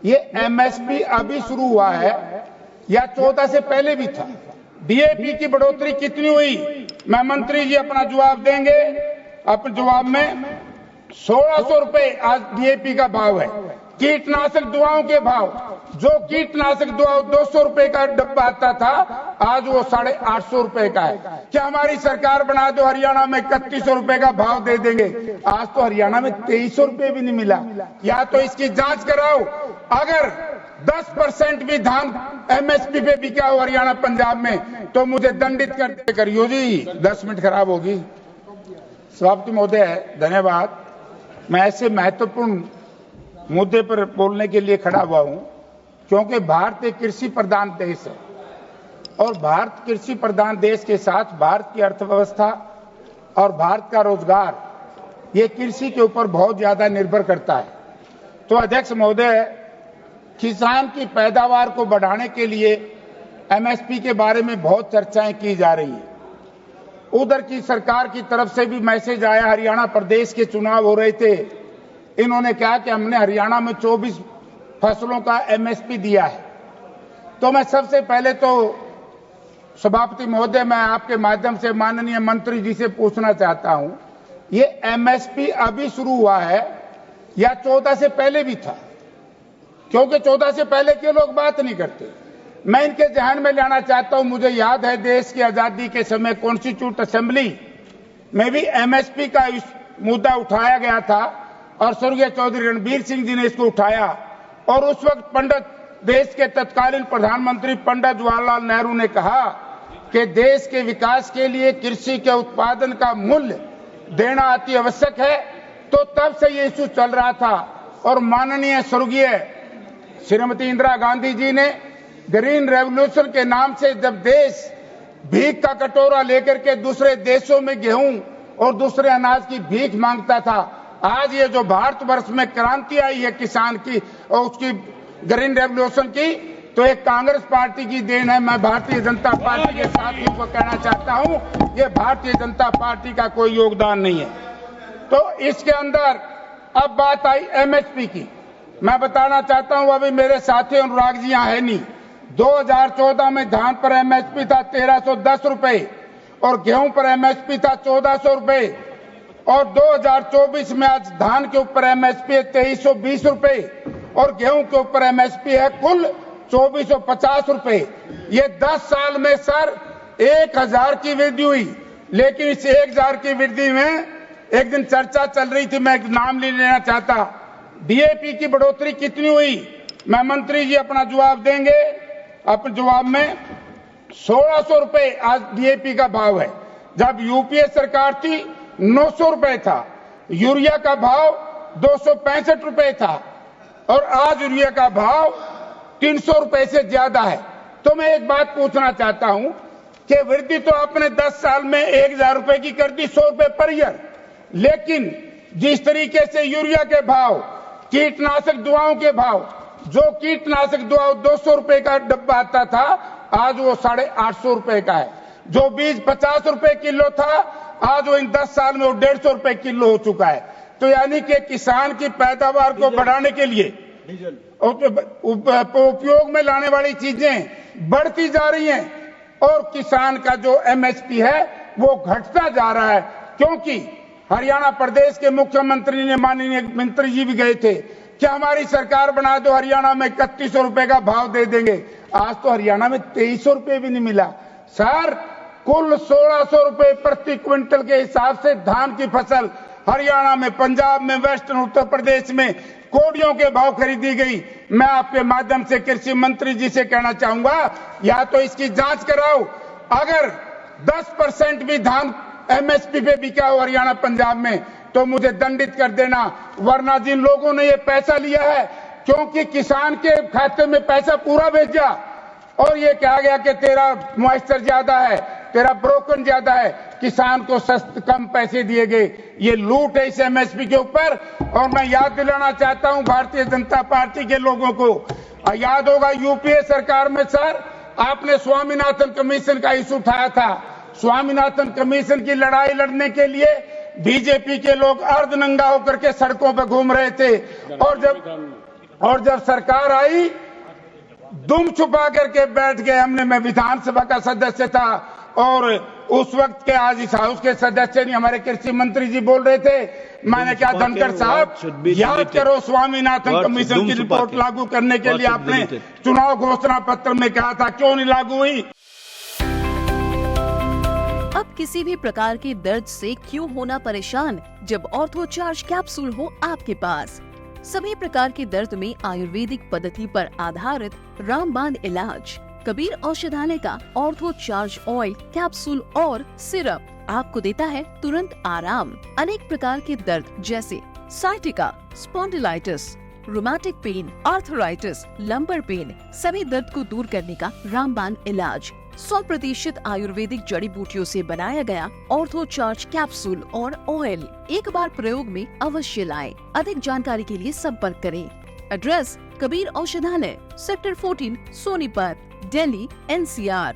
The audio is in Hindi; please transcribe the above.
ये एमएसपी अभी शुरू हुआ है या 14 से पहले भी था? डीएपी की बढ़ोतरी कितनी हुई? मैं मंत्री जी अपना जवाब देंगे। अपने जवाब में 1600 रुपए आज डीएपी का भाव है। कीटनाशक दवाओं के भाव, जो कीटनाशक दवा 200 रुपए का डब्बा आता था, आज वो 850 रुपए का है। क्या हमारी सरकार बना दो हरियाणा में 3100 रुपए का भाव दे देंगे? आज तो हरियाणा में 2300 रुपए भी नहीं मिला। या तो इसकी जांच कराओ। अगर 10% भी धान एमएसपी पे बिका हो हरियाणा पंजाब में तो मुझे दंडित करियो जी। 10 मिनट खराब होगी। सभापति महोदय धन्यवाद। मैं ऐसे महत्वपूर्ण मुद्दे पर बोलने के लिए खड़ा हुआ हूं क्योंकि भारत एक कृषि प्रधान देश है और भारत कृषि प्रधान देश के साथ भारत की अर्थव्यवस्था और भारत का रोजगार ये कृषि के ऊपर बहुत ज्यादा निर्भर करता है। तो अध्यक्ष महोदय, किसान की पैदावार को बढ़ाने के लिए एमएसपी के बारे में बहुत चर्चाएं की जा रही है। उधर की सरकार की तरफ से भी मैसेज आया। हरियाणा प्रदेश के चुनाव हो रहे थे, इन्होंने कहा कि हमने हरियाणा में 24 फसलों का एमएसपी दिया है। तो मैं सबसे पहले तो सभापति महोदय, मैं आपके माध्यम से माननीय मंत्री जी से पूछना चाहता हूं, ये एमएसपी अभी शुरू हुआ है या 14 से पहले भी था? क्योंकि 14 से पहले के लोग बात नहीं करते। मैं इनके ध्यान में लाना चाहता हूं। मुझे याद है देश की आजादी के समय कॉन्स्टिट्यूट असेंबली में भी एमएसपी का मुद्दा उठाया गया था और स्वर्गीय चौधरी रणबीर सिंह जी ने इसको उठाया और उस वक्त देश के तत्कालीन प्रधानमंत्री पंडित जवाहरलाल नेहरू ने कहा कि देश के विकास के लिए कृषि के उत्पादन का मूल्य देना अति आवश्यक है। तो तब से ये इश्यू चल रहा था और माननीय स्वर्गीय श्रीमती इंदिरा गांधी जी ने ग्रीन रेवोल्यूशन के नाम से जब देश भीख का कटोरा लेकर के दूसरे देशों में गेहूं और दूसरे अनाज की भीख मांगता था, आज ये जो भारतवर्ष में क्रांति आई है किसान की और उसकी ग्रीन रेवोल्यूशन की, तो एक कांग्रेस पार्टी की देन है। मैं भारतीय जनता पार्टी के साथियों को कहना चाहता हूं, ये भारतीय जनता पार्टी का कोई योगदान नहीं है। तो इसके अंदर अब बात आई एमएसपी की। मैं बताना चाहता हूं, अभी मेरे साथी अनुराग जी यहाँ है नहीं। 2014 में धान पर एमएसपी था 1310 रुपए और गेहूं पर एमएसपी था 1400 रुपए और 2024 में आज धान के ऊपर एमएसपी है 2320 रुपए और गेहूं के ऊपर एमएसपी है कुल 2450 रुपए। ये 10 साल में सर 1000 की वृद्धि हुई। लेकिन इस 1000 की वृद्धि में एक दिन चर्चा चल रही थी, मैं नाम नहीं लेना चाहता, डीएपी की बढ़ोतरी कितनी हुई? मैं मंत्री जी अपना जवाब देंगे। अपने जवाब में 1600 रुपए आज डीएपी का भाव है। जब यूपीए सरकार थी 900 रुपए था। यूरिया का भाव 265 रुपए था और आज यूरिया का भाव 300 रुपए से ज्यादा है। तो मैं एक बात पूछना चाहता हूं कि वृद्धि तो आपने 10 साल में 1000 रुपए की कर दी, 100 रुपए पर ईयर। लेकिन जिस तरीके से यूरिया के भाव, कीटनाशक दवाओं के भाव, जो कीटनाशक दवा 200 रुपए का डब्बा आता था, आज वो 850 रुपए का है। जो बीज 50 रुपए किलो था, आज वो इन 10 साल में वो 150 रुपए किलो हो चुका है। तो यानी कि किसान की पैदावार को बढ़ाने के लिए उपयोग में लाने वाली चीजें बढ़ती जा रही हैं और किसान का जो एमएसपी है वो घटता जा रहा है। क्योंकि हरियाणा प्रदेश के मुख्यमंत्री ने, माननीय मंत्री जी भी गए थे, क्या हमारी सरकार बना दो हरियाणा में 3100 रुपए का भाव दे देंगे? आज तो हरियाणा में 2300 रुपए भी नहीं मिला। सर, कुल 1600 रुपए प्रति क्विंटल के हिसाब से धान की फसल हरियाणा में, पंजाब में, वेस्टर्न उत्तर प्रदेश में कोड़ियों के भाव खरीदी गई। मैं आपके माध्यम से कृषि मंत्री जी से कहना चाहूंगा, या तो इसकी जांच कराओ। अगर 10% भी धान एमएसपी पे बिका हो हरियाणा पंजाब में तो मुझे दंडित कर देना, वरना जिन लोगों ने ये पैसा लिया है, क्योंकि किसान के खाते में पैसा पूरा भेजा और ये कहा गया कि तेरा मॉइस्चर ज्यादा है, तेरा ब्रोकन ज्यादा है, किसान को सस्ते कम पैसे दिए गए। ये लूट है इस एमएसपी के ऊपर। और मैं याद दिलाना चाहता हूं भारतीय जनता पार्टी के लोगों को, याद होगा यूपीए सरकार में सर आपने स्वामीनाथन कमीशन का इशू उठाया था। स्वामीनाथन कमीशन की लड़ाई लड़ने के लिए बीजेपी के लोग अर्धनंगा होकर के सड़कों पर घूम रहे थे और जब और जब सरकार आई दुम छुपा करके बैठ गए हमने। मैं विधानसभा का सदस्य था और उस वक्त के आज इस हाउस के सदस्य नहीं, हमारे कृषि मंत्री जी बोल रहे थे। मैंने कहा धनखड़ साहब याद करो स्वामीनाथन कमीशन की रिपोर्ट लागू करने के लिए आपने चुनाव घोषणा पत्र में कहा था, क्यों नहीं लागू हुई? अब किसी भी प्रकार के दर्द से क्यों होना परेशान जब ऑर्थो चार्ज कैप्सूल हो आपके पास। सभी प्रकार के दर्द में आयुर्वेदिक पद्धति पर आधारित रामबाण इलाज कबीर औषधालय का ऑर्थो चार्ज ऑयल कैप्सूल और सिरप आपको देता है तुरंत आराम। अनेक प्रकार के दर्द जैसे sciatica, spondylitis, rheumatic pain, arthritis, lumbar pain, सभी दर्द को दूर करने का रामबाण इलाज 100% आयुर्वेदिक जड़ी बूटियों से बनाया गया ऑर्थो चार्ज कैप्सूल और ऑयल एक बार प्रयोग में अवश्य लाएं। अधिक जानकारी के लिए संपर्क करें। एड्रेस कबीर औषधालय, सेक्टर 14, सोनीपत, दिल्ली, NCR।